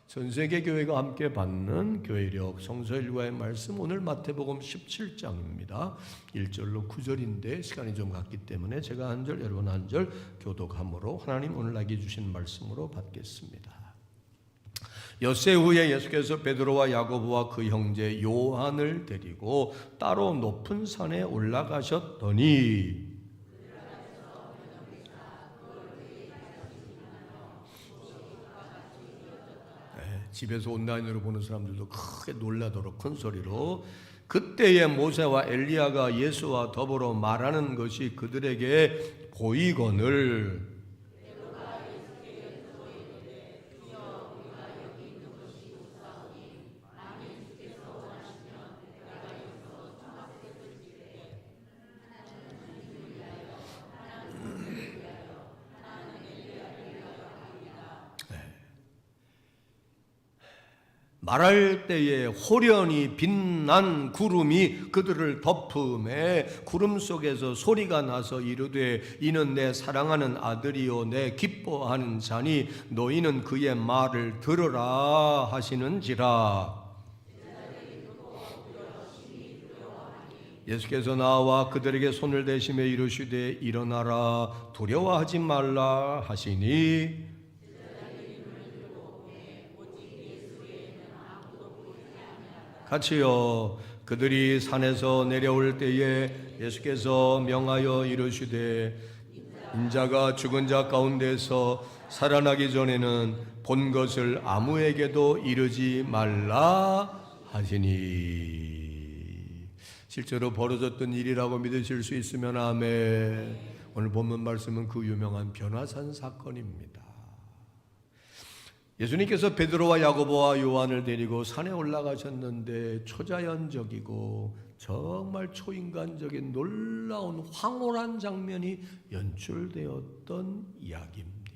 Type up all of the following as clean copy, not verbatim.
전 세계 교회가 함께 받는 교회력 성서일과의 말씀, 오늘 마태복음 17장입니다. 1절로 9절인데 시간이 좀 갔기 때문에 제가 한 절, 여러분 한 절 교독함으로 하나님 오늘 나에게 주신 말씀으로 받겠습니다. 엿새 후에 예수께서 베드로와 야고보와 그 형제 요한을 데리고 따로 높은 산에 올라가셨더니 집에서 온라인으로 보는 사람들도 크게 놀라도록 큰 소리로 그때에 모세와 엘리야가 예수와 더불어 말하는 것이 그들에게 보이거늘 말할 때에 호련히 빛난 구름이 그들을 덮음에 구름 속에서 소리가 나서 이르되 이는 내 사랑하는 아들이요 내 기뻐하는 자니 너희는 그의 말을 들으라 하시는지라. 예수께서 나와 그들에게 손을 대시며 이르시되 일어나라 두려워하지 말라 하시니 같이요. 그들이 산에서 내려올 때에 예수께서 명하여 이르시되 인자가 죽은 자 가운데서 살아나기 전에는 본 것을 아무에게도 이르지 말라 하시니. 실제로 벌어졌던 일이라고 믿으실 수 있으면 아멘. 오늘 본문 말씀은 그 유명한 변화산 사건입니다. 예수님께서 베드로와 야고보와 요한을 데리고 산에 올라가셨는데 초자연적이고 정말 초인간적인 놀라운 황홀한 장면이 연출되었던 이야기입니다.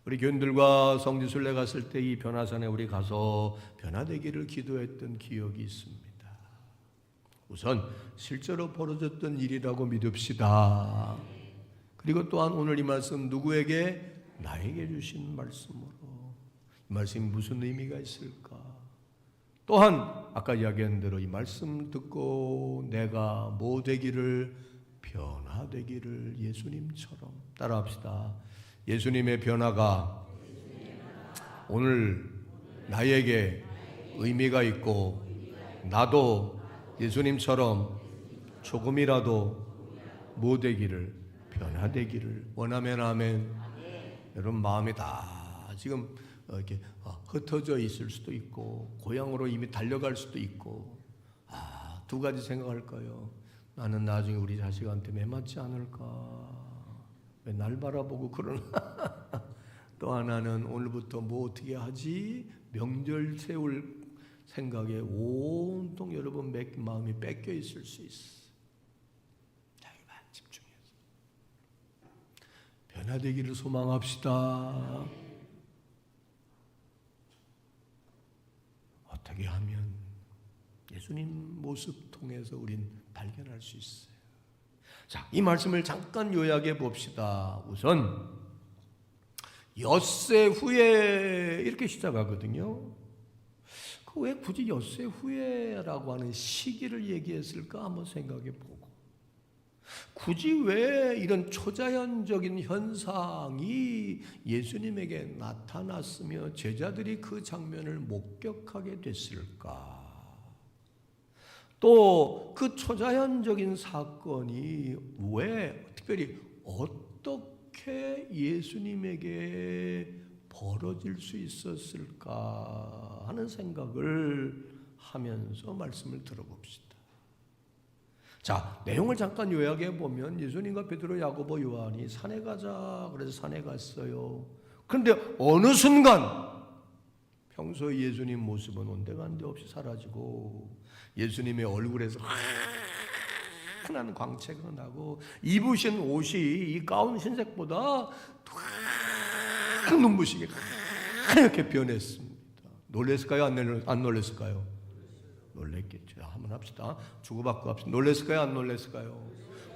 우리 교인들과 성지순례 갔을 때 이 변화산에 우리 가서 변화되기를 기도했던 기억이 있습니다. 우선 실제로 벌어졌던 일이라고 믿읍시다. 그리고 또한 오늘 이 말씀 누구에게? 나에게 주신 말씀으로. 이 말씀이 무슨 의미가 있을까? 또한 아까 이야기한 대로 이 말씀 듣고 내가 뭐 되기를? 변화되기를 예수님처럼. 따라합시다. 예수님의 변화가 오늘 나에게 의미가 있고 나도 예수님처럼 조금이라도 뭐 되기를? 변화되기를 원하면 아멘. 여러분 마음이 다 지금 이렇게 흩어져 있을 수도 있고 고향으로 이미 달려갈 수도 있고 두 가지 생각할까요? 나는 나중에 우리 자식한테 매맞지 않을까? 왜 날 바라보고 그러나? 또 하나는 오늘부터 뭐 어떻게 하지? 명절 세울 생각에 온통 여러분 마음이 뺏겨 있을 수 있어. 자기만 집중해서 변화되기를 소망합시다. 어떻게 하면 예수님 모습 통해서 우린 발견할 수 있어요. 자, 이 말씀을 잠깐 요약해 봅시다. 우선 엿새 후에 이렇게 시작하거든요. 그 왜 굳이 엿새 후에라고 하는 시기를 얘기했을까 한번 생각해 보고, 굳이 왜 이런 초자연적인 현상이 예수님에게 나타났으며 제자들이 그 장면을 목격하게 됐을까? 또 그 초자연적인 사건이 왜 특별히 어떻게 예수님에게 벌어질 수 있었을까 하는 생각을 하면서 말씀을 들어봅시다. 자, 내용을 잠깐 요약해 보면 예수님과 베드로, 야고보, 요한이 산에 가자 그래서 산에 갔어요. 그런데 어느 순간 평소 예수님 모습은 온데간데 없이 사라지고 예수님의 얼굴에서 환한 광채가 나고 입으신 옷이 이 가운 흰색보다 눈부시게 하얗게 변했습니다. 놀랬을까요? 안 놀랬을까요? 놀랬겠죠. 한번 합시다. 주고받고 합시다. 놀랬을까요? 안 놀랬을까요?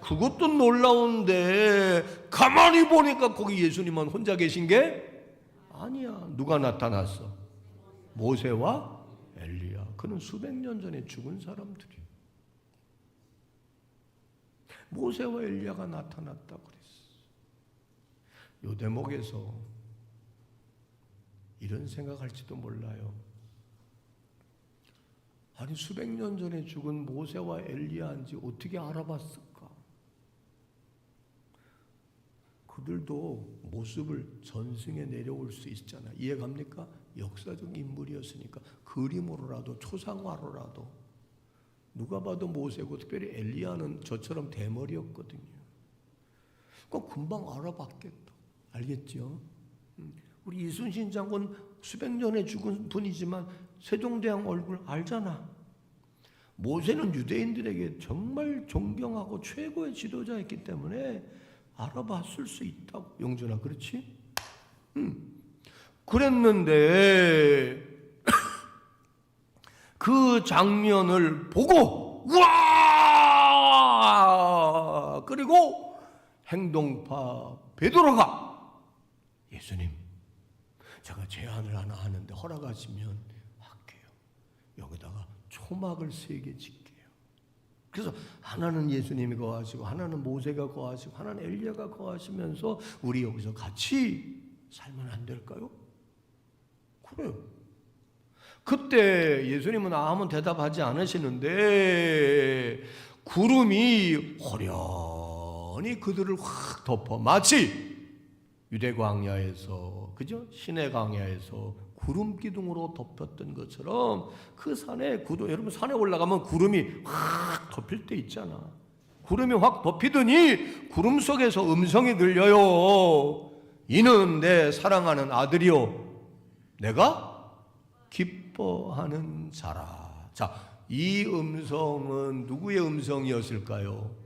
그것도 놀라운데 가만히 보니까 거기 예수님은 혼자 계신 게 아니야. 누가 나타났어? 모세와 엘리야. 그는 수백 년 전에 죽은 사람들이에요. 모세와 엘리야가 나타났다고 그랬어. 요 대목에서 이런 생각할지도 몰라요. 아니 수백 년 전에 죽은 모세와 엘리야인지 어떻게 알아봤을까? 그들도 모습을 전승에 내려올 수 있잖아. 이해갑니까? 역사적 인물이었으니까 그림으로라도 초상화로라도. 누가 봐도 모세고 특별히 엘리야는 저처럼 대머리였거든요. 그러니까 금방 알아봤겠다. 알겠죠? 우리 이순신 장군 수백 년에 죽은 분이지만 세종대왕 얼굴 알잖아. 모세는 유대인들에게 정말 존경하고 최고의 지도자였기 때문에 알아봤을 수 있다고. 영준아, 그렇지? 그랬는데 그 장면을 보고 우와! 그리고 행동파 베드로가 예수님, 제가 제안을 하나 하는데 허락하시면 할게요. 여기다가 초막을 3개 짓게요. 그래서 하나는 예수님이 거하시고 하나는 모세가 거하시고 하나는 엘리야가 거하시면서 우리 여기서 같이 살면 안 될까요? 그래요. 그때 예수님은 아무 대답하지 않으시는데 구름이 호련히 그들을 확 덮어 마치 유대 광야에서, 그죠? 시내 광야에서 구름 기둥으로 덮였던 것처럼 그 산에 여러분 산에 올라가면 구름이 확 덮일 때 있잖아. 구름이 확 덮이더니 구름 속에서 음성이 들려요. 이는 내 사랑하는 아들이요 내가 기뻐하는 자라. 자, 이 음성은 누구의 음성이었을까요?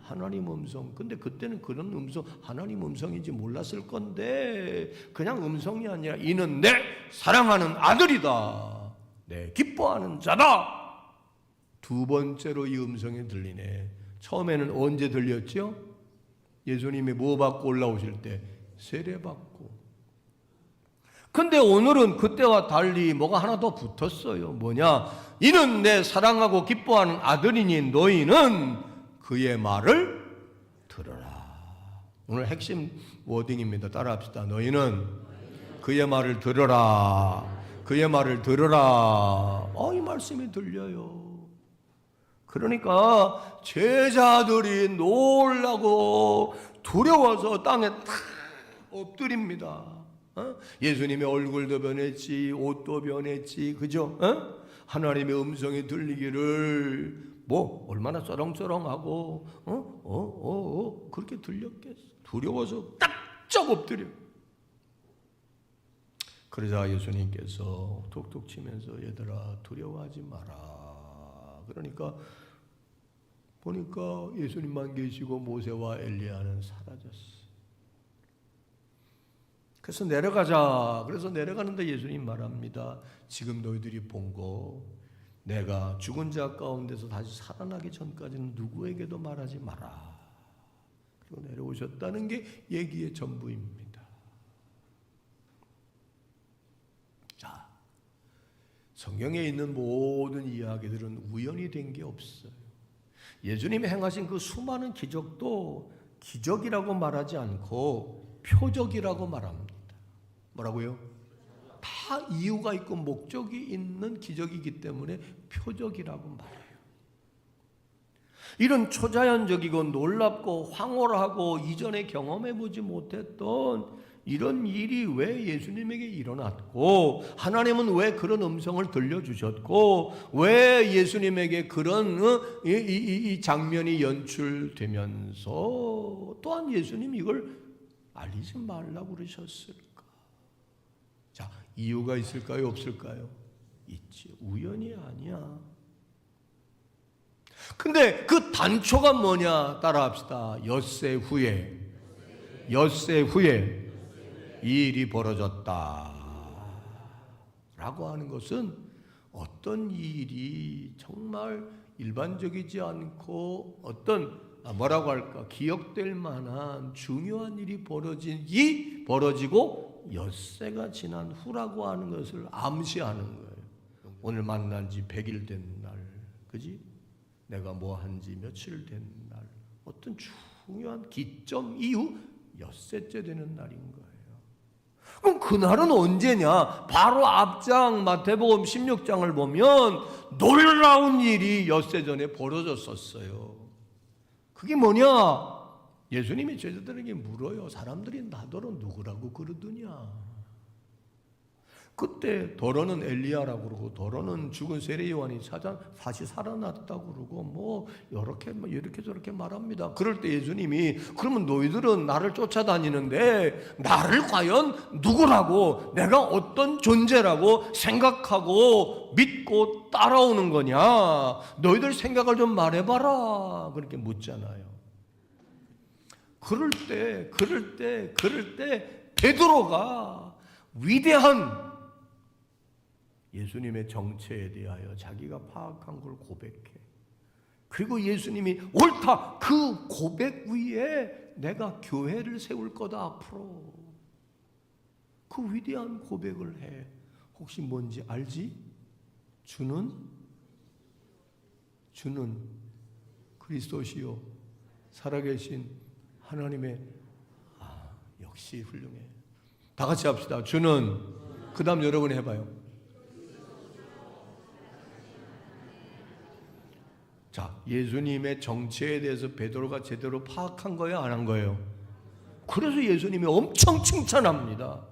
하나님 음성. 근데 그때는 그런 음성, 하나님 음성인지 몰랐을 건데 그냥 음성이 아니라 이는 내 사랑하는 아들이다, 내 기뻐하는 자다. 2번째로 이 음성이 들리네. 처음에는 언제 들렸죠? 예수님이 뭐 받고 올라오실 때? 세례 받고. 근데 오늘은 그때와 달리 뭐가 하나 더 붙었어요. 뭐냐? 이는 내 사랑하고 기뻐하는 아들이니 너희는 그의 말을 들어라. 오늘 핵심 워딩입니다. 따라합시다. 너희는 그의 말을 들어라. 그의 말을 들어라. 이 말씀이 들려요. 그러니까 제자들이 놀라고 두려워서 땅에 탁 엎드립니다. 예수님의 얼굴도 변했지, 옷도 변했지, 그죠? 하나님의 음성이 들리기를 뭐 얼마나 쩌렁쩌렁하고 그렇게 들렸겠어. 두려워서 딱 엎드려. 그러자 예수님께서 톡톡 치면서 얘들아 두려워하지 마라. 그러니까 보니까 예수님만 계시고 모세와 엘리야는 사라졌어. 그래서 내려가자. 그래서 내려가는데 예수님 말합니다. 지금 너희들이 본 거 내가 죽은 자 가운데서 다시 살아나기 전까지는 누구에게도 말하지 마라. 그리고 내려오셨다는 게 얘기의 전부입니다. 자, 성경에 있는 모든 이야기들은 우연이 된 게 없어요. 예수님이 행하신 그 수많은 기적도 기적이라고 말하지 않고 표적이라고 말합니다. 뭐라고요? 다 이유가 있고 목적이 있는 기적이기 때문에 표적이라고 말해요. 이런 초자연적이고 놀랍고 황홀하고 이전에 경험해보지 못했던 이런 일이 왜 예수님에게 일어났고, 하나님은 왜 그런 음성을 들려주셨고, 왜 예수님에게 그런 이 장면이 연출되면서 또한 예수님이 이걸 알리지 말라고 그러셨을까? 자, 이유가 있을까요? 없을까요? 있지. 우연이 아니야. 근데 그 단초가 뭐냐? 따라합시다. 엿새 후에 이 일이 벌어졌다 라고 하는 것은 어떤 일이 정말 일반적이지 않고 어떤 뭐라고 할까? 기억될 만한 중요한 일이 벌어지고 엿새가 지난 후라고 하는 것을 암시하는 거예요. 오늘 만난 지 100일 된 날, 그지? 내가 뭐 한 지 며칠 된 날, 어떤 중요한 기점 이후 엿새째 되는 날인 거예요. 그럼 그날은 언제냐? 바로 앞장 마태복음 16장을 보면 놀라운 일이 엿새 전에 벌어졌었어요. 그게 뭐냐? 예수님이 제자들에게 물어요. 사람들이 나더러 누구라고 그러더냐? 그때 더러는 엘리야라고 그러고 더러는 죽은 세례 요한이 다시 살아났다고 그러고 뭐 이렇게 저렇게 말합니다. 그럴 때 예수님이 그러면 너희들은 나를 쫓아다니는데 나를 과연 누구라고, 내가 어떤 존재라고 생각하고 믿고 따라오는 거냐? 너희들 생각을 좀 말해봐라. 그렇게 묻잖아요. 그럴 때 베드로가 위대한 예수님의 정체에 대하여 자기가 파악한 걸 고백해. 그리고 예수님이 옳다, 그 고백 위에 내가 교회를 세울 거다 앞으로. 그 위대한 고백을 해. 혹시 뭔지 알지? 주는 그리스도시요 살아계신 하나님의, 역시 훌륭해. 다 같이 합시다. 주는, 그 다음 여러분 해봐요. 자, 예수님의 정체에 대해서 베드로가 제대로 파악한 거예요, 안 한 거예요? 그래서 예수님이 엄청 칭찬합니다.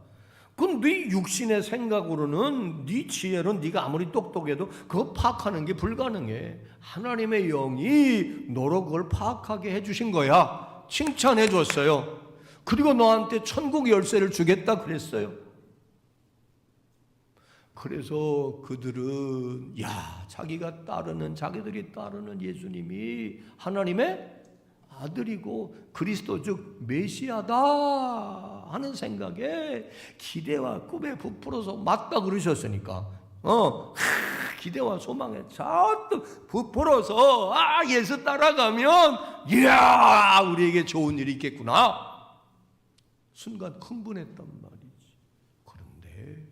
그건 네 육신의 생각으로는, 네 지혜로는 네가 아무리 똑똑해도 그거 파악하는 게 불가능해. 하나님의 영이 너로 그걸 파악하게 해주신 거야. 칭찬해 줬어요. 그리고 너한테 천국 열쇠를 주겠다 그랬어요. 그래서 그들은 자기들이 따르는 예수님이 하나님의 아들이고 그리스도 즉 메시아다 하는 생각에 기대와 꿈에 부풀어서 맞다 그러셨으니까 기대와 소망에 잔뜩 부풀어서 예수 따라가면 이야 우리에게 좋은 일이 있겠구나 순간 흥분했단 말이지. 그런데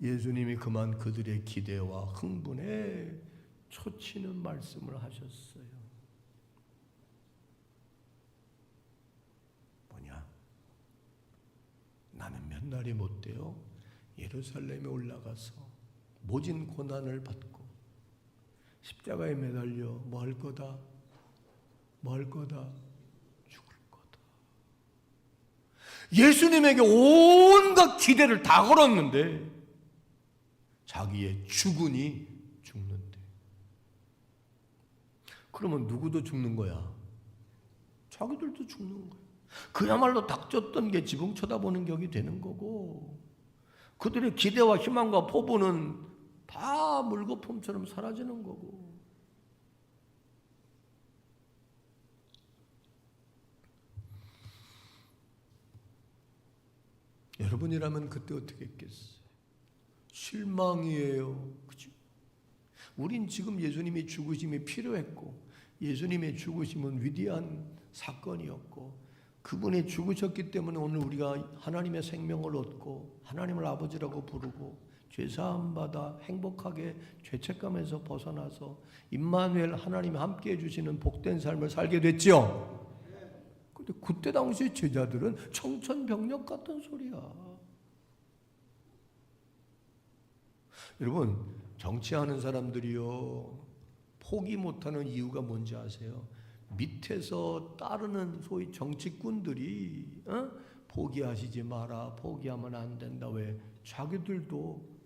예수님이 그만 그들의 기대와 흥분에 초치는 말씀을 하셨어요. 뭐냐? 나는 몇 날이 못 돼요. 예루살렘에 올라가서 모진 고난을 받고 십자가에 매달려 뭐 할 거다? 죽을 거다. 예수님에게 온갖 기대를 다 걸었는데 자기의 죽으니 죽는데. 그러면 누구도 죽는 거야? 자기들도 죽는 거야. 그야말로 닥쳤던 게 지붕 쳐다보는 격이 되는 거고 그들의 기대와 희망과 포부는 다 물거품처럼 사라지는 거고. 여러분이라면 그때 어떻게 했겠어요? 실망이에요. 그죠? 우린 지금 예수님의 죽으심이 필요했고 예수님의 죽으심은 위대한 사건이었고 그분이 죽으셨기 때문에 오늘 우리가 하나님의 생명을 얻고 하나님을 아버지라고 부르고 죄사함 받아 행복하게 죄책감에서 벗어나서 임마누엘 하나님이 함께 해주시는 복된 삶을 살게 됐죠. 근데 그때 당시 제자들은 청천벽력 같은 소리야. 여러분 정치하는 사람들이요 포기 못하는 이유가 뭔지 아세요? 밑에서 따르는 소위 정치꾼들이 포기하시지 마라, 포기하면 안 된다. 왜? 자기들도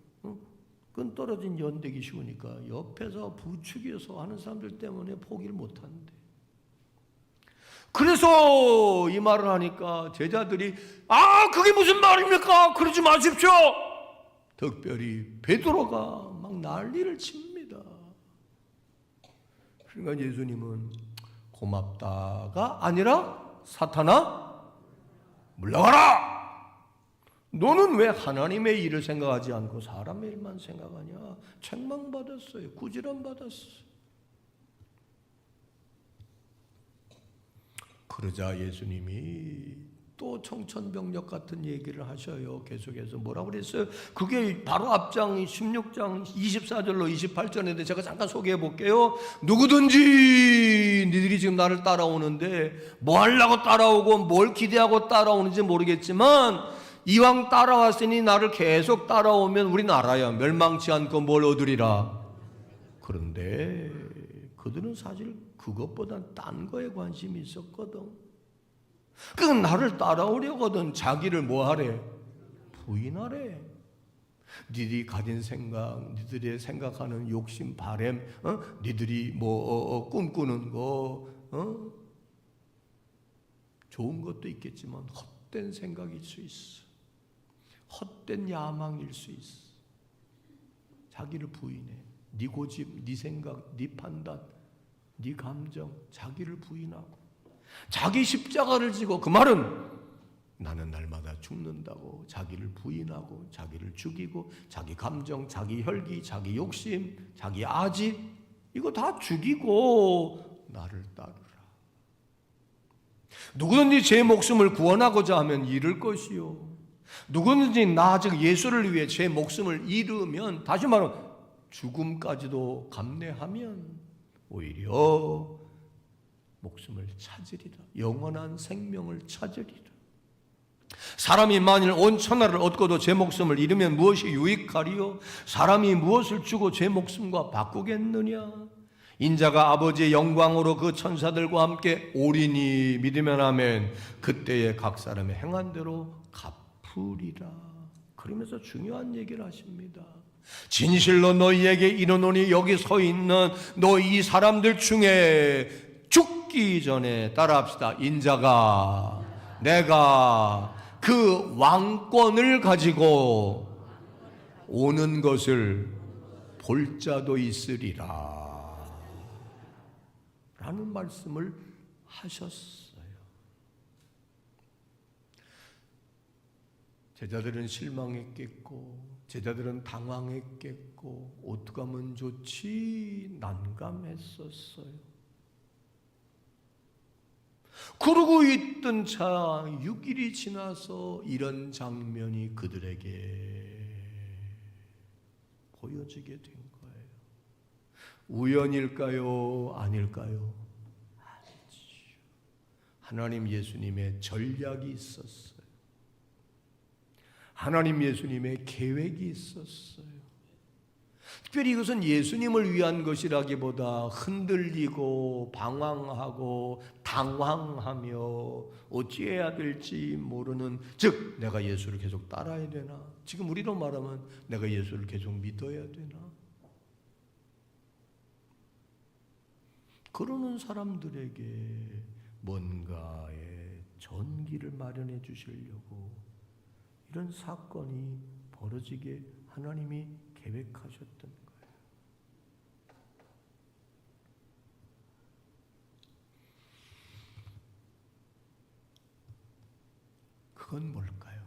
끈 떨어진 연대기 쉬우니까 옆에서 부추겨서 하는 사람들 때문에 포기를 못하는데. 그래서 이 말을 하니까 제자들이 그게 무슨 말입니까? 그러지 마십시오. 특별히 베드로가 막 난리를 칩니다. 그러니까 예수님은 고맙다가 아니라 사탄아 물러가라. 너는 왜 하나님의 일을 생각하지 않고 사람의 일만 생각하냐. 책망받았어요. 꾸지람받았어요. 그러자 예수님이 또 청천벽력 같은 얘기를 하셔요. 계속해서 뭐라고 그랬어요? 그게 바로 앞장 16장 24절로 28절인데 제가 잠깐 소개해 볼게요. 누구든지 니들이 지금 나를 따라오는데 뭐 하려고 따라오고 뭘 기대하고 따라오는지 모르겠지만 이왕 따라왔으니 나를 계속 따라오면 우린 알아야 멸망치 않고 뭘 얻으리라. 그런데 그들은 사실 그것보단 딴 거에 관심이 있었거든. 그 나를 따라오려거든 자기를 뭐하래? 부인하래. 니들이 가진 생각, 니들이 생각하는 욕심, 바램, 니들이 꿈꾸는 거, 좋은 것도 있겠지만 헛된 생각일 수 있어. 헛된 야망일 수 있어. 자기를 부인해. 네 고집, 네 생각, 네 판단, 네 감정, 자기를 부인하고 자기 십자가를 지고, 그 말은 나는 날마다 죽는다고 자기를 부인하고 자기를 죽이고 자기 감정, 자기 혈기, 자기 욕심, 자기 아집 이거 다 죽이고 나를 따르라. 누구든지 제 목숨을 구원하고자 하면 잃을 것이요, 누구든지 나 즉 예수를 위해 제 목숨을 잃으면, 다시 말하면 죽음까지도 감내하면 오히려 목숨을 찾으리라. 영원한 생명을 찾으리라. 사람이 만일 온 천하를 얻고도 제 목숨을 잃으면 무엇이 유익하리요? 사람이 무엇을 주고 제 목숨과 바꾸겠느냐? 인자가 아버지의 영광으로 그 천사들과 함께 오리니 믿으면 아멘. 그때에 각 사람의 행한 대로 갚으리라. 그러면서 중요한 얘기를 하십니다. 진실로 너희에게 이르노니 여기 서 있는 너희 사람들 중에 죽기 전에 따라합시다. 인자가 내가 그 왕권을 가지고 오는 것을 볼 자도 있으리라 라는 말씀을 하셨어요. 제자들은 실망했겠고 제자들은 당황했겠고 어떻게 하면 좋지 난감했었어요. 그러고 있던 차 6일이 지나서 이런 장면이 그들에게 보여지게 된 거예요. 우연일까요? 아닐까요? 아니지요. 하나님 예수님의 전략이 있었어요. 하나님 예수님의 계획이 있었어요. 특별히 이것은 예수님을 위한 것이라기보다 흔들리고 방황하고 당황하며 어찌해야 될지 모르는, 즉 내가 예수를 계속 따라야 되나, 지금 우리로 말하면 내가 예수를 계속 믿어야 되나, 그러는 사람들에게 뭔가의 전기를 마련해 주시려고 이런 사건이 벌어지게 하나님이 계획하셨던 거예요. 그건 뭘까요?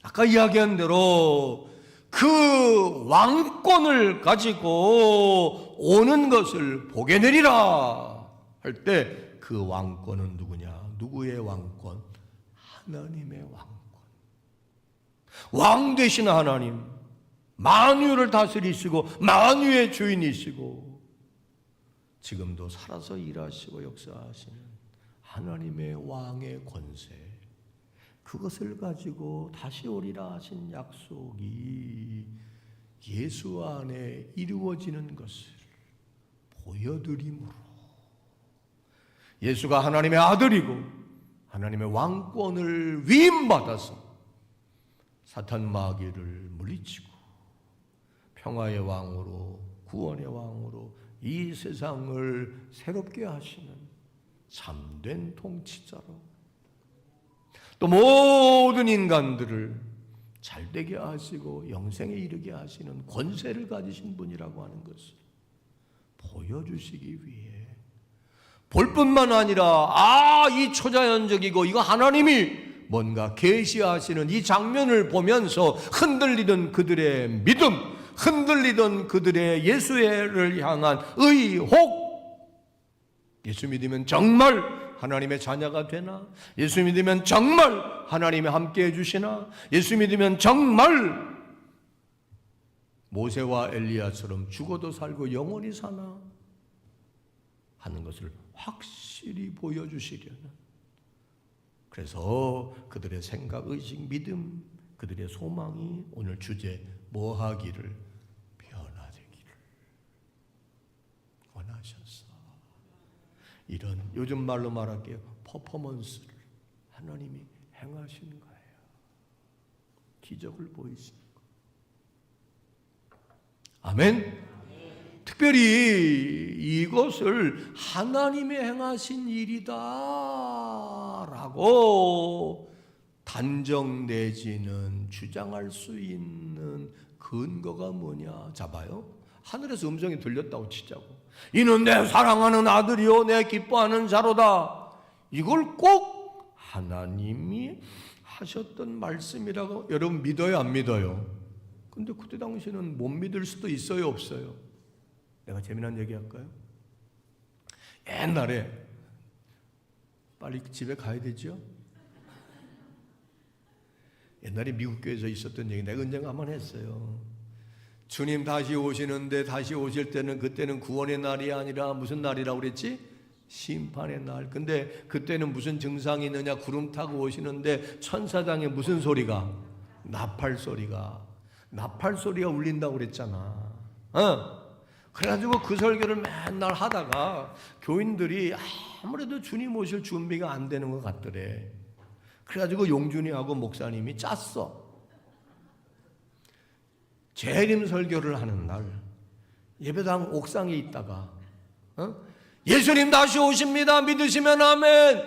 아까 이야기한 대로 그 왕권을 가지고 오는 것을 보게 되리라 할 때 그 왕권은 누구냐? 누구의 왕권? 하나님의 왕권. 왕 되신 하나님, 만유를 다스리시고 만유의 주인이시고 지금도 살아서 일하시고 역사하시는 하나님의 왕의 권세, 그것을 가지고 다시 오리라 하신 약속이 예수 안에 이루어지는 것을 보여드림으로 예수가 하나님의 아들이고 하나님의 왕권을 위임받아서 사탄 마귀를 물리치고 평화의 왕으로, 구원의 왕으로 이 세상을 새롭게 하시는 참된 통치자로, 또 모든 인간들을 잘되게 하시고 영생에 이르게 하시는 권세를 가지신 분이라고 하는 것을 보여주시기 위해 볼 뿐만 아니라 이 초자연적이고 이거 하나님이 뭔가 계시하시는 이 장면을 보면서 흔들리던 그들의 믿음, 흔들리던 그들의 예수를 향한 의혹, 예수 믿으면 정말 하나님의 자녀가 되나? 예수 믿으면 정말 하나님이 함께 해주시나? 예수 믿으면 정말 모세와 엘리야처럼 죽어도 살고 영원히 사나? 하는 것을 확실히 보여주시려는, 그래서 그들의 생각, 의식, 믿음, 그들의 소망이 오늘 주제 뭐하기를, 변화되기를 원하셨어. 이런 요즘 말로 말할게요, 퍼포먼스를 하나님이 행하신 거예요. 기적을 보이신 거예요. 아멘. 특별히 이것을 하나님이 행하신 일이다라고 단정 내지는 주장할 수 있는 근거가 뭐냐? 잡아요. 하늘에서 음성이 들렸다고 치자고. 이는 내 사랑하는 아들이요 내 기뻐하는 자로다. 이걸 꼭 하나님이 하셨던 말씀이라고 여러분 믿어요, 안 믿어요? 근데 그때 당시에는 못 믿을 수도 있어요, 없어요? 내가 재미난 얘기 할까요? 옛날에 빨리 집에 가야 되죠? 옛날에 미국 교회에서 있었던 얘기 내가 언젠가 한번 했어요. 주님 다시 오시는데, 다시 오실 때는 그때는 구원의 날이 아니라 무슨 날이라고 그랬지? 심판의 날. 근데 그때는 무슨 증상이 있느냐? 구름 타고 오시는데 천사장에 무슨 소리가? 나팔 소리가 울린다고 그랬잖아. 그래가지고 그 설교를 맨날 하다가 교인들이 아무래도 주님 오실 준비가 안 되는 것 같더래. 그래가지고 용준이하고 목사님이 짰어. 재림 설교를 하는 날 예배당 옥상에 있다가 예수님 다시 오십니다, 믿으시면 아멘.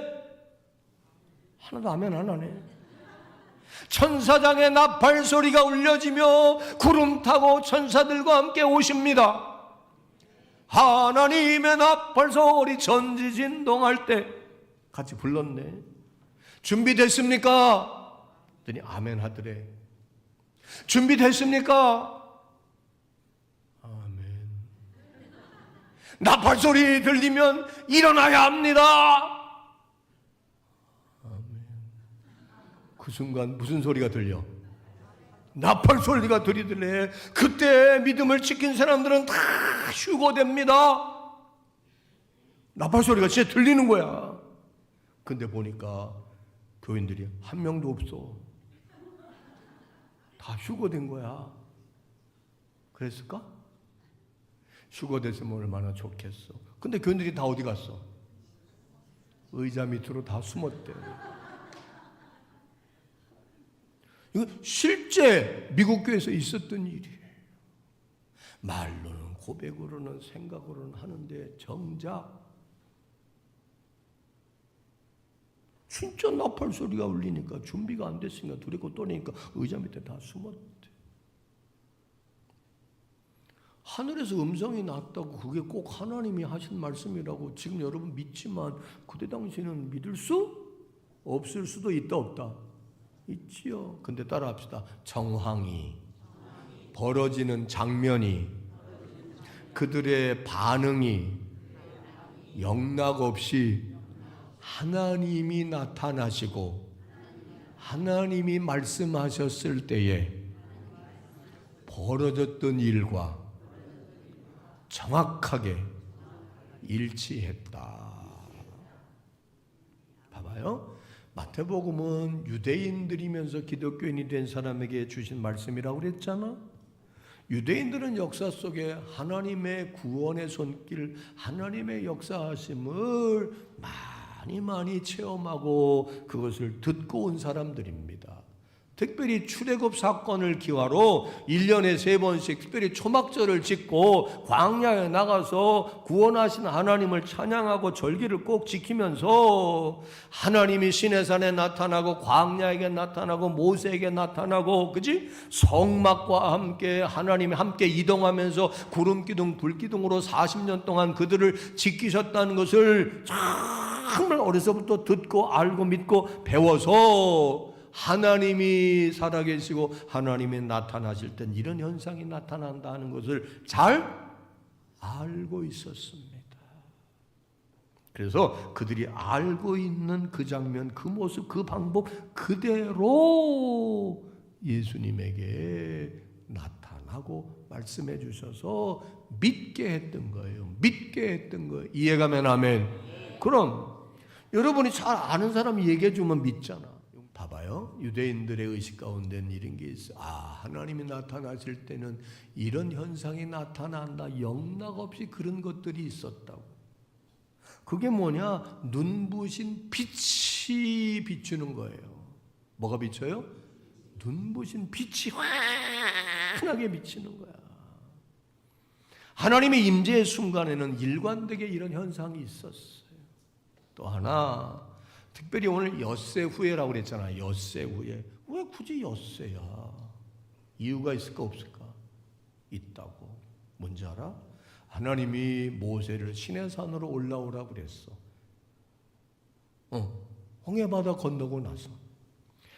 하나도 아멘 안 하네. 천사장의 나팔 소리가 울려지며 구름 타고 천사들과 함께 오십니다. 하나님의 나팔 소리 전지진동할 때 같이 불렀네. 준비됐습니까? 그랬더니 아멘 하더래. 준비됐습니까? 아멘. 나팔 소리 들리면 일어나야 합니다. 아멘. 그 순간 무슨 소리가 들려? 나팔 소리가 들리더래. 그때 믿음을 지킨 사람들은 다 휴거됩니다. 나팔 소리가 진짜 들리는 거야. 근데 보니까 교인들이 한 명도 없어. 다 휴거된 거야. 그랬을까? 휴거됐으면 얼마나 좋겠어. 근데 교인들이 다 어디 갔어? 의자 밑으로 다 숨었대. 이거 실제 미국 교회에서 있었던 일이에요. 말로는, 고백으로는, 생각으로는 하는데 정작 진짜 나팔 소리가 울리니까 준비가 안 됐으니까 두렵고 떠내니까 의자 밑에 다 숨었대. 하늘에서 음성이 났다고 그게 꼭 하나님이 하신 말씀이라고 지금 여러분 믿지만 그때 당시에는 믿을 수 없을 수도 있다, 없다? 있지요. 근데 따라합시다. 정황이 벌어지는 장면이, 그들의 반응이 영락없이 하나님이 나타나시고 하나님이 말씀하셨을 때에 벌어졌던 일과 정확하게 일치했다. 봐봐요. 마태복음은 유대인들이면서 기독교인이 된 사람에게 주신 말씀이라고 그랬잖아. 유대인들은 역사 속에 하나님의 구원의 손길, 하나님의 역사하심을 많이 체험하고 그것을 듣고 온 사람들입니다. 특별히 출애굽 사건을 기화로 1년에 3번씩 특별히 초막절을 짓고 광야에 나가서 구원하신 하나님을 찬양하고 절기를 꼭 지키면서 하나님이 시내산에 나타나고 광야에게 나타나고 모세에게 나타나고, 그지? 성막과 함께 하나님이 함께 이동하면서 구름기둥 불기둥으로 40년 동안 그들을 지키셨다는 것을 정말 어려서부터 듣고 알고 믿고 배워서 하나님이 살아계시고 하나님이 나타나실 땐 이런 현상이 나타난다는 것을 잘 알고 있었습니다. 그래서 그들이 알고 있는 그 장면, 그 모습, 그 방법 그대로 예수님에게 나타나고 말씀해 주셔서 믿게 했던 거예요. 믿게 했던 거예요. 이해가면 아멘. 그럼 여러분이 잘 아는 사람이 얘기해 주면 믿잖아. 봐봐요. 유대인들의 의식 가운데는 이런 게 있어. 하나님이 나타나실 때는 이런 현상이 나타난다. 영락없이 그런 것들이 있었다고. 그게 뭐냐? 눈부신 빛이 비추는 거예요. 뭐가 비쳐요? 눈부신 빛이 환하게 비치는 거야. 하나님의 임재의 순간에는 일관되게 이런 현상이 있었어요. 또 하나, 특별히 오늘 엿새 후에라고 그랬잖아요. 엿새 후에. 왜 굳이 엿새야? 이유가 있을까 없을까? 있다고. 뭔지 알아? 하나님이 모세를 시내산으로 올라오라고 그랬어. 홍해바다 건너고 나서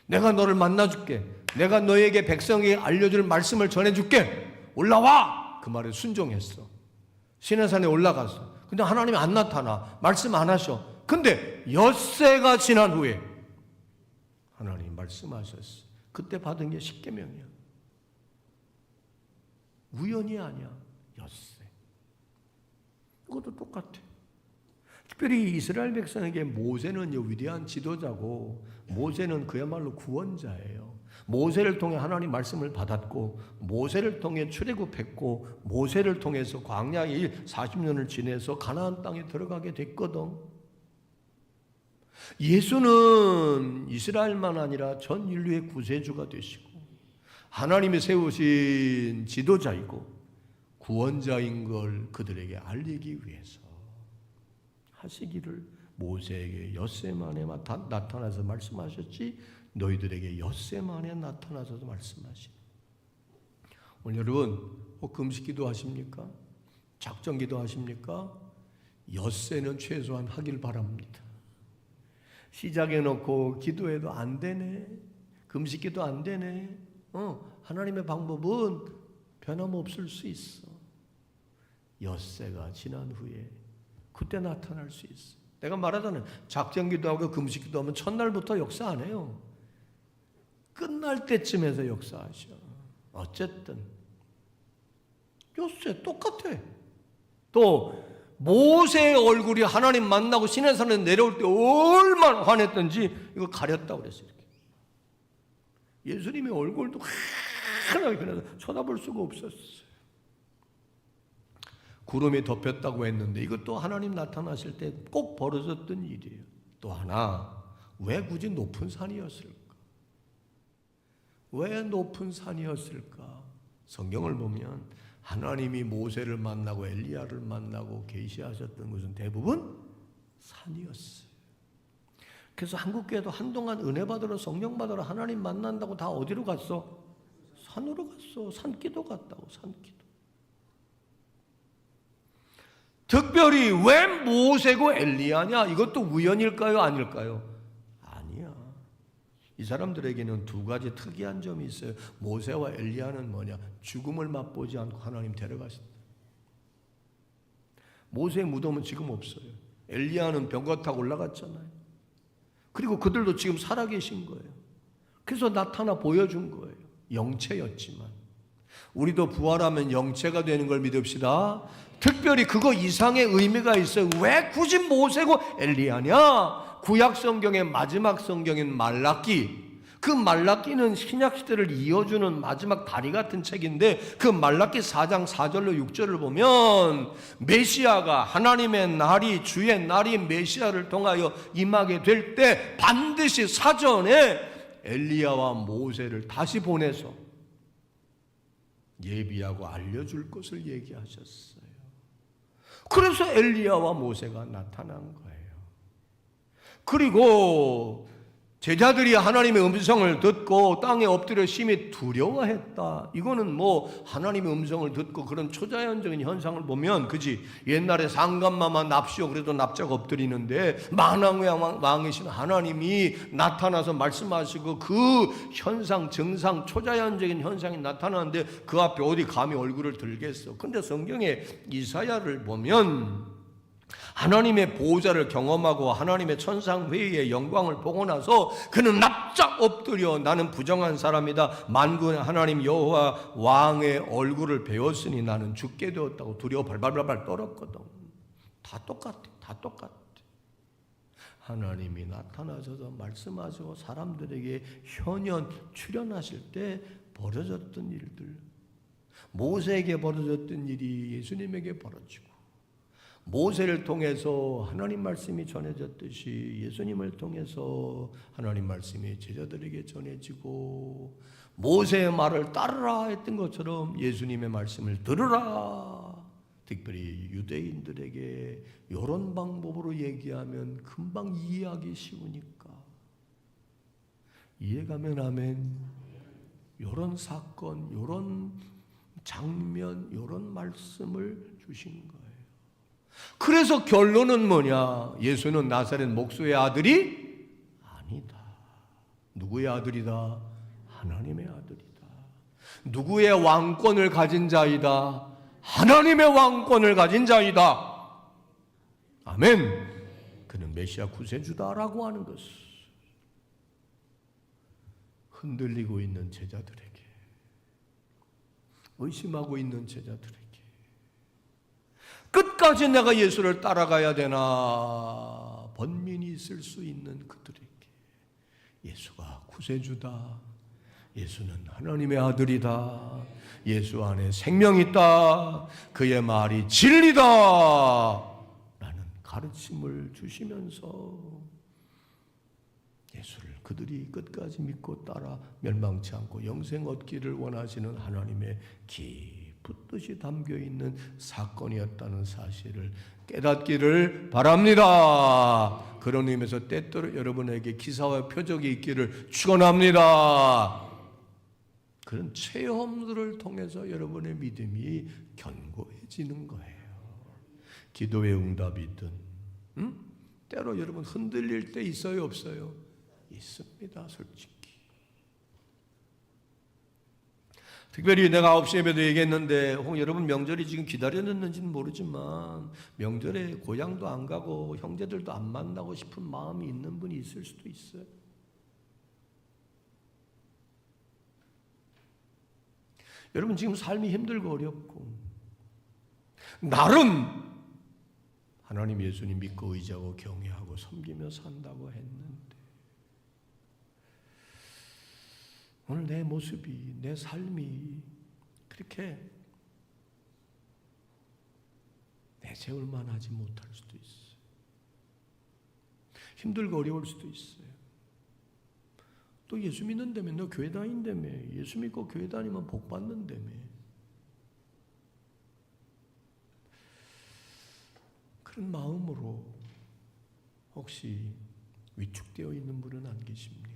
내가 너를 만나줄게. 내가 너에게 백성에게 알려줄 말씀을 전해줄게. 올라와! 그 말에 순종했어. 시내산에 올라갔어. 근데 하나님이 안 나타나. 말씀 안 하셔. 근데 엿새가 지난 후에 하나님이 말씀하셨어. 그때 받은 게 십계명이야. 우연이 아니야. 엿새. 이것도 똑같아. 특별히 이스라엘 백성에게 모세는 위대한 지도자고 모세는 그야말로 구원자예요. 모세를 통해 하나님 말씀을 받았고 모세를 통해 출애굽했고 모세를 통해서 광야에 40년을 지내서 가나안 땅에 들어가게 됐거든. 예수는 이스라엘만 아니라 전 인류의 구세주가 되시고 하나님이 세우신 지도자이고 구원자인 걸 그들에게 알리기 위해서 하시기를 모세에게 엿새 만에 나타나서 말씀하셨지 너희들에게 엿새 만에 나타나서도 말씀하시네. 오늘 여러분 금식기도 하십니까? 작정기도 하십니까? 엿새는 최소한 하길 바랍니다. 시작해놓고 기도해도 안 되네. 금식기도 안 되네. 하나님의 방법은 변함없을 수 있어. 엿새가 지난 후에 그때 나타날 수 있어. 내가 말하자면 작정기도 하고 금식기도 하면 첫날부터 역사 안 해요. 끝날 때쯤에서 역사하셔. 어쨌든 엿새 똑같아. 또 모세의 얼굴이 하나님 만나고 시내산에 내려올 때 얼마나 환했던지 이거 가렸다고 그랬어요. 이렇게. 예수님의 얼굴도 환하게 변해서 쳐다볼 수가 없었어요. 구름이 덮였다고 했는데 이것도 하나님 나타나실 때 꼭 벌어졌던 일이에요. 또 하나, 왜 굳이 높은 산이었을까? 왜 높은 산이었을까? 성경을 보면 하나님이 모세를 만나고 엘리야를 만나고 계시하셨던 것은 대부분 산이었어요. 그래서 한국교회도 한동안 은혜 받으러 성령 받으러 하나님 만난다고 다 어디로 갔어? 산으로 갔어. 산기도 갔다고. 산기도. 특별히 왜 모세고 엘리야냐? 이것도 우연일까요? 아닐까요? 아니야. 이 사람들에게는 두 가지 특이한 점이 있어요. 모세와 엘리야는 뭐냐? 죽음을 맛보지 않고 하나님 데려가신다. 모세의 무덤은 지금 없어요. 엘리야는 병거 타고 올라갔잖아요. 그리고 그들도 지금 살아계신 거예요. 그래서 나타나 보여준 거예요. 영체였지만 우리도 부활하면 영체가 되는 걸 믿읍시다. 특별히 그거 이상의 의미가 있어요. 왜 굳이 모세고 엘리야냐? 구약 성경의 마지막 성경인 말라기. 그 말라기는 신약 시대를 이어주는 마지막 다리 같은 책인데 그 말라기 4장 4절로 6절을 보면 메시아가 하나님의 날이 주의 날이 메시아를 통하여 임하게 될 때 반드시 사전에 엘리야와 모세를 다시 보내서 예비하고 알려줄 것을 얘기하셨어요. 그래서 엘리야와 모세가 나타난 거예요. 그리고 제자들이 하나님의 음성을 듣고 땅에 엎드려 심히 두려워했다. 이거는 뭐 하나님의 음성을 듣고 그런 초자연적인 현상을 보면 그지 옛날에 상감마마 납시오 그래도 납작 엎드리는데 만왕의 왕이신 하나님이 나타나서 말씀하시고 그 현상 증상 초자연적인 현상이 나타나는데 그 앞에 어디 감히 얼굴을 들겠어. 근데 성경에 이사야를 보면 하나님의 보호자를 경험하고 하나님의 천상회의의 영광을 보고 나서 그는 납작 엎드려 나는 부정한 사람이다. 만군의 하나님 여호와 왕의 얼굴을 배웠으니 나는 죽게 되었다고 두려워 발발발발 떨었거든. 다 똑같아. 다 똑같아. 하나님이 나타나셔서 말씀하시고 사람들에게 현현 출현하실 때 벌어졌던 일들, 모세에게 벌어졌던 일이 예수님에게 벌어지고, 모세를 통해서 하나님 말씀이 전해졌듯이 예수님을 통해서 하나님 말씀이 제자들에게 전해지고, 모세의 말을 따르라 했던 것처럼 예수님의 말씀을 들으라. 특별히 유대인들에게 이런 방법으로 얘기하면 금방 이해하기 쉬우니까 이해가면 아멘. 이런 사건, 이런 장면, 이런 말씀을 주신 거예요. 그래서 결론은 뭐냐? 예수는 나사렛 목수의 아들이 아니다. 누구의 아들이다? 하나님의 아들이다. 누구의 왕권을 가진 자이다? 하나님의 왕권을 가진 자이다. 아멘. 그는 메시아 구세주다라고 하는 것을 흔들리고 있는 제자들에게, 의심하고 있는 제자들에게, 끝까지 내가 예수를 따라가야 되나 번민이 있을 수 있는 그들에게 예수가 구세주다, 예수는 하나님의 아들이다, 예수 안에 생명이 있다, 그의 말이 진리다 라는 가르침을 주시면서 예수를 그들이 끝까지 믿고 따라 멸망치 않고 영생 얻기를 원하시는 하나님의 깊은 뜻이 담겨있는 사건이었다는 사실을 깨닫기를 바랍니다. 그런 의미에서 때때로 여러분에게 기사와 표적이 있기를 축원합니다. 그런 체험들을 통해서 여러분의 믿음이 견고해지는 거예요. 기도의 응답이든, 때로 여러분 흔들릴 때 있어요, 없어요? 있습니다, 솔직히. 특별히 내가 9시 예배도 얘기했는데, 혹은 여러분 명절이 지금 기다렸는지는 모르지만 명절에 고향도 안 가고 형제들도 안 만나고 싶은 마음이 있는 분이 있을 수도 있어요. 여러분 지금 삶이 힘들고 어렵고 나름 하나님 예수님 믿고 의지하고 경외하고 섬기며 산다고 했는데 오늘 내 모습이, 내 삶이 그렇게 내세울 만하지 못할 수도 있어요. 힘들고 어려울 수도 있어요. 또 예수 믿는다며, 너 교회 다닌다며, 예수 믿고 교회 다니면 복 받는다며. 그런 마음으로 혹시 위축되어 있는 분은 안 계십니까?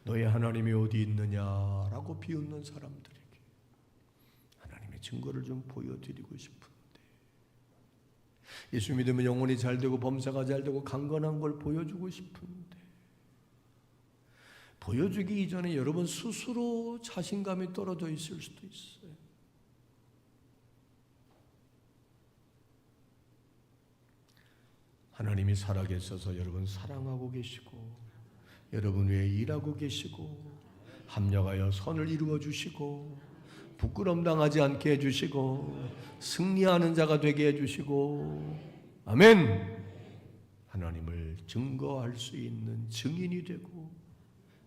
너의 하나님이 어디 있느냐라고 비웃는 사람들에게 하나님의 증거를 좀 보여드리고 싶은데, 예수 믿으면 영혼이 잘 되고 범사가 잘 되고 강건한 걸 보여주고 싶은데, 보여주기 이전에 여러분 스스로 자신감이 떨어져 있을 수도 있어요. 하나님이 살아계셔서 여러분 사랑하고 계시고, 여러분 위해 일하고 계시고, 합력하여 선을 이루어 주시고, 부끄럼 당하지 않게 해주시고, 승리하는 자가 되게 해주시고, 아멘. 하나님을 증거할 수 있는 증인이 되고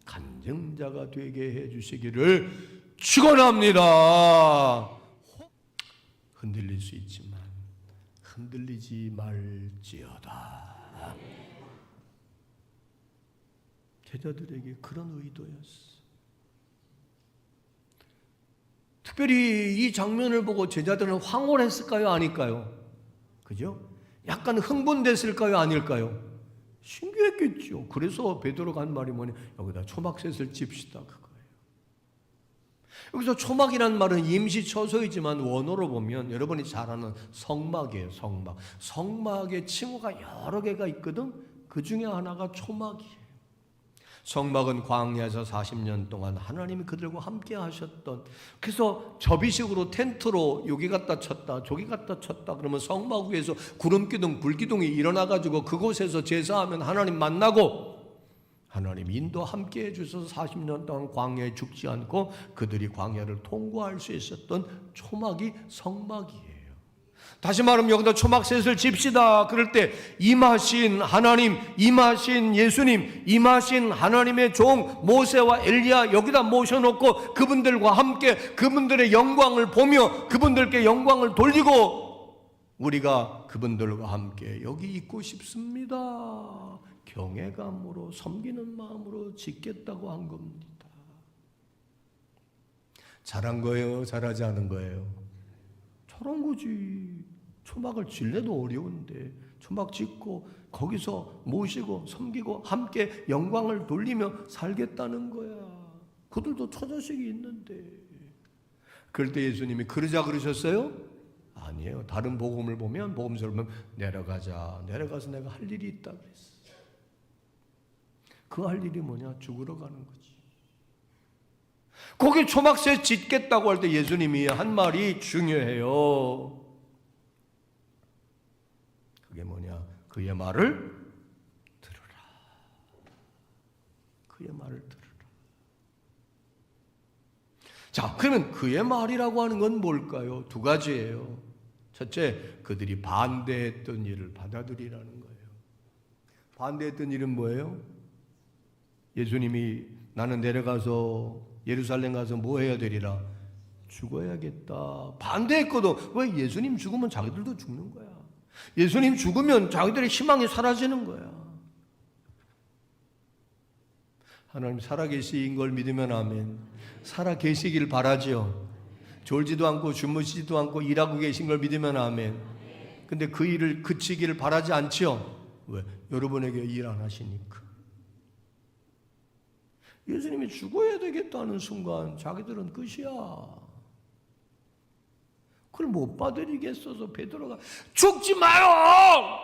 간증자가 되게 해주시기를 축원합니다. 흔들릴 수 있지만 흔들리지 말지어다. 제자들에게 그런 의도였어. 특별히 이 장면을 보고 제자들은 황홀했을까요? 아닐까요? 그죠? 약간 흥분됐을까요? 아닐까요? 신기했겠죠. 그래서 베드로가 한 말이 뭐냐? 여기다 초막셋을 찝시다, 그거예요. 여기서 초막이란 말은 임시처소이지만 원어로 보면 여러분이 잘 아는 성막이에요. 성막. 성막에 층호가 여러 개가 있거든. 그 중에 하나가 초막이에요. 성막은 광야에서 40년 동안 하나님이 그들과 함께 하셨던, 그래서 접이식으로 텐트로 여기 갖다 쳤다 저기 갖다 쳤다 그러면 성막 위에서 구름기둥 불기둥이 일어나가지고 그곳에서 제사하면 하나님 만나고 하나님 인도 함께 해주셔서 40년 동안 광야에 죽지 않고 그들이 광야를 통과할 수 있었던 초막이 성막이에요. 다시 말하면 여기다 초막셋을 집시다. 그럴 때 임하신 하나님, 임하신 예수님, 임하신 하나님의 종 모세와 엘리야 여기다 모셔놓고 그분들과 함께 그분들의 영광을 보며 그분들께 영광을 돌리고 우리가 그분들과 함께 여기 있고 싶습니다. 경외감으로 섬기는 마음으로 짓겠다고 한 겁니다. 잘한 거예요? 잘하지 않은 거예요? 잘한 거지. 초막을 질래도 어려운데 초막 짓고 거기서 모시고 섬기고 함께 영광을 돌리며 살겠다는 거야. 그들도 처자식이 있는데. 그럴 때 예수님이 그러자 그러셨어요? 아니에요. 다른 복음을 보면 복음서를 보면 내려가자. 내려가서 내가 할 일이 있다 그랬어. 그 할 일이 뭐냐? 죽으러 가는 거지. 거기 초막셋 짓겠다고 할 때 예수님이 한 말이 중요해요. 그게 뭐냐? 그의 말을 들으라. 그의 말을 들으라. 자, 그러면 그의 말이라고 하는 건 뭘까요? 두 가지예요. 첫째, 그들이 반대했던 일을 받아들이라는 거예요. 반대했던 일은 뭐예요? 예수님이 나는 내려가서 예루살렘 가서 뭐 해야 되리라? 죽어야겠다. 반대했거든. 왜? 예수님 죽으면 자기들도 죽는 거야. 예수님 죽으면 자기들의 희망이 사라지는 거야. 하나님 살아계신 걸 믿으면 아멘. 살아계시길 바라죠. 졸지도 않고 주무시지도 않고 일하고 계신 걸 믿으면 아멘. 근데 그 일을 그치기를 바라지 않죠. 왜? 여러분에게 일 안 하시니까. 예수님이 죽어야 되겠다는 순간 자기들은 끝이야. 그걸 못 받아들이겠어서 베드로가 죽지 마요!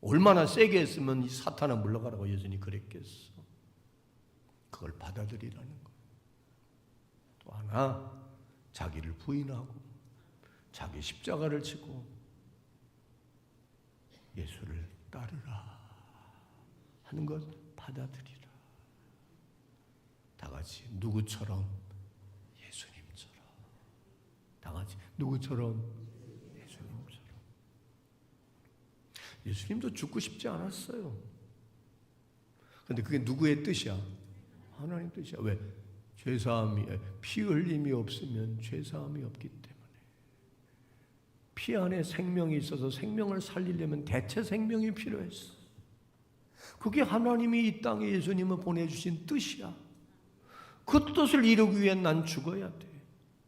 얼마나 세게 했으면 이 사탄아 물러가라고 예수님이 그랬겠어. 그걸 받아들이라는 거예요. 또 하나, 자기를 부인하고 자기 십자가를 지고 예수를 따르라 하는 것 받아들이라. 다 같이 누구처럼? 예수님처럼. 다 같이 누구처럼? 예수님처럼. 예수님도 죽고 싶지 않았어요. 그런데 그게 누구의 뜻이야? 하나님 뜻이야. 왜? 죄사함이, 피 흘림이 없으면 죄사함이 없기 때문에. 피 안에 생명이 있어서 생명을 살리려면 대체 생명이 필요했어. 그게 하나님이 이 땅에 예수님을 보내주신 뜻이야. 그 뜻을 이루기 위해 난 죽어야 돼.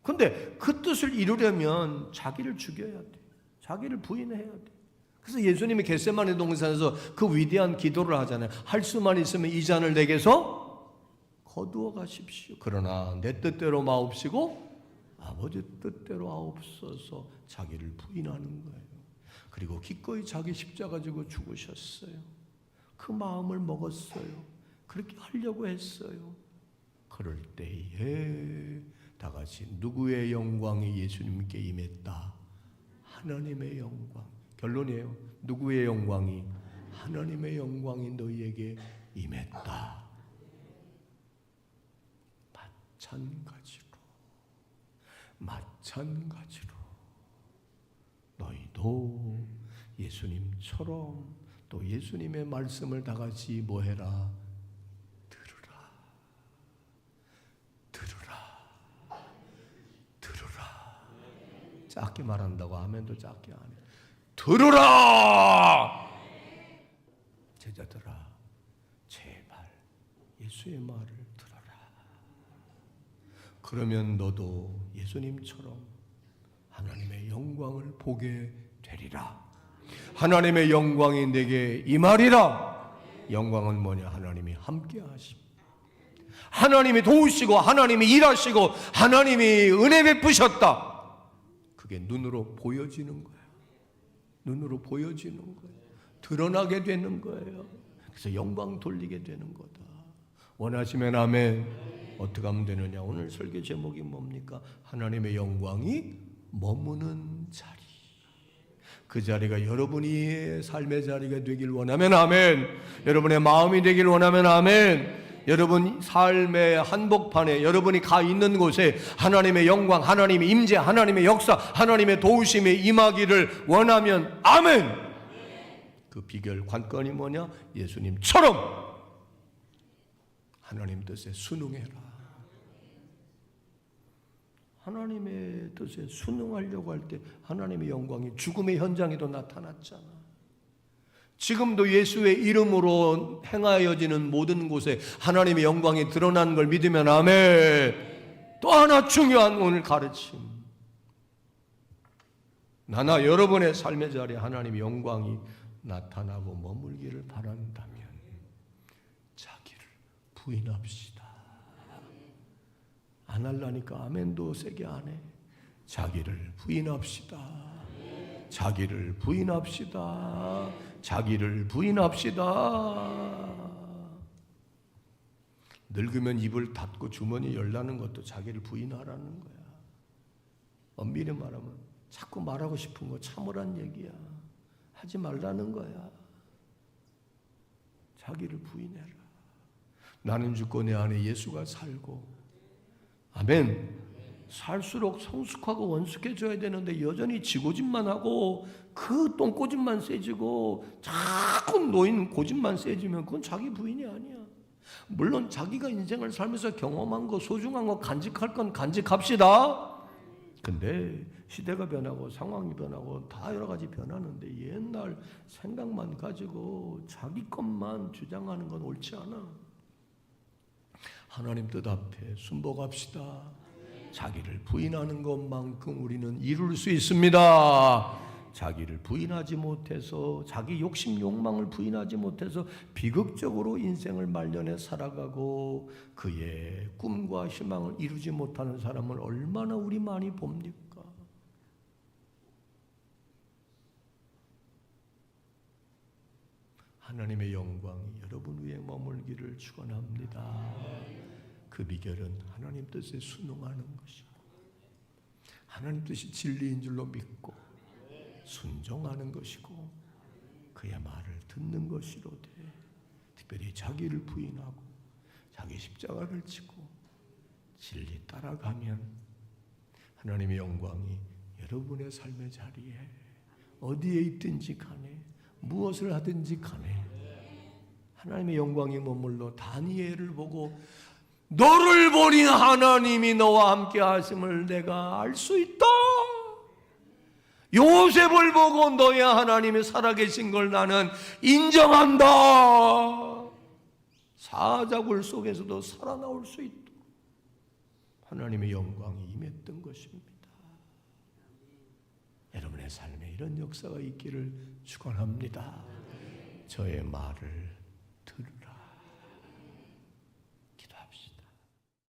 근데 그 뜻을 이루려면 자기를 죽여야 돼. 자기를 부인해야 돼. 그래서 예수님이 겟세마네 동산에서 그 위대한 기도를 하잖아요. 할 수만 있으면 이 잔을 내게서 거두어 가십시오. 그러나 내 뜻대로 마옵시고 아버지 뜻대로 하옵소서. 자기를 부인하는 거예요. 그리고 기꺼이 자기 십자가 지고 죽으셨어요. 그 마음을 먹었어요. 그렇게 하려고 했어요. 그럴 때에 다 같이 누구의 영광이 예수님께 임했다? 하나님의 영광. 결론이에요. 누구의 영광이? 하나님의 영광이 너희에게 임했다. 마찬가지로 너희도 예수님처럼 또 예수님의 말씀을 다 같이 뭐해라? 들으라. 작게 말한다고 아멘도 작게 안 해. 들으라! 제자들아, 제발 예수의 말을 들어라. 그러면 너도 예수님처럼 하나님의 영광을 보게 되리라. 하나님의 영광이 내게 임하리라. 영광은 뭐냐? 하나님이 함께 하심. 하나님이 도우시고 하나님이 일하시고 하나님이 은혜 베푸셨다. 그게 눈으로 보여지는 거예요. 눈으로 보여지는 거예요. 드러나게 되는 거예요. 그래서 영광 돌리게 되는 거다. 원하시면 아멘. 어떻게 하면 되느냐? 오늘 설교 제목이 뭡니까? 하나님의 영광이 머무는 자리. 그 자리가 여러분이 삶의 자리가 되길 원하면 아멘. 여러분의 마음이 되길 원하면 아멘. 여러분 삶의 한복판에 여러분이 가 있는 곳에 하나님의 영광, 하나님의 임재, 하나님의 역사, 하나님의 도우심이 임하기를 원하면 아멘. 그 비결 관건이 뭐냐? 예수님처럼 하나님 뜻에 순응해라. 하나님의 뜻에 순응하려고 할 때 하나님의 영광이 죽음의 현장에도 나타났잖아. 지금도 예수의 이름으로 행하여지는 모든 곳에 하나님의 영광이 드러난 걸 믿으면 아멘. 또 하나 중요한 오늘 가르침. 나나 여러분의 삶의 자리에 하나님의 영광이 나타나고 머물기를 바란다면 자기를 부인합시다. 안 할라니까 아멘도 세게 안 해. 자기를 부인합시다. 자기를 부인합시다. 자기를 부인합시다. 늙으면 입을 닫고 주머니 열라는 것도 자기를 부인하라는 거야. 엄밀히 말하면 자꾸 말하고 싶은 거 참으란 얘기야. 하지 말라는 거야. 자기를 부인해라. 나는 죽고 내 안에 예수가 살고. 아멘. 살수록 성숙하고 원숙해져야 되는데 여전히 지고집만 하고 그 똥꼬집만 세지고 자꾸 놓인 고집만 세지면 그건 자기 부인이 아니야. 물론 자기가 인생을 살면서 경험한 거, 소중한 거, 간직할 건 간직합시다. 근데 시대가 변하고 상황이 변하고 다 여러 가지 변하는데 옛날 생각만 가지고 자기 것만 주장하는 건 옳지 않아. 하나님 뜻 앞에 순복합시다. 자기를 부인하는 것만큼 우리는 이룰 수 있습니다. 자기를 부인하지 못해서 자기 욕심 욕망을 부인하지 못해서 비극적으로 인생을 말년에 살아가고 그의 꿈과 희망을 이루지 못하는 사람을 얼마나 우리 많이 봅니까? 하나님의 영광이 여러분 위에 머물기를 축원합니다. 그 비결은 하나님 뜻에 순응하는 것이고 하나님 뜻이 진리인 줄로 믿고 순종하는 것이고 그의 말을 듣는 것이로되 특별히 자기를 부인하고 자기 십자가를 지고 진리 따라가면 하나님의 영광이 여러분의 삶의 자리에 어디에 있든지 간에 무엇을 하든지 간에 하나님의 영광이 머물러 다니엘을 보고 너를 보니 하나님이 너와 함께 하심을 내가 알 수 있다. 요셉을 보고 너의 하나님이 살아계신 걸 나는 인정한다. 사자굴 속에서도 살아나올 수 있도록 하나님의 영광이 임했던 것입니다. 여러분의 삶에 이런 역사가 있기를 축원합니다. 저의 말을 들으라.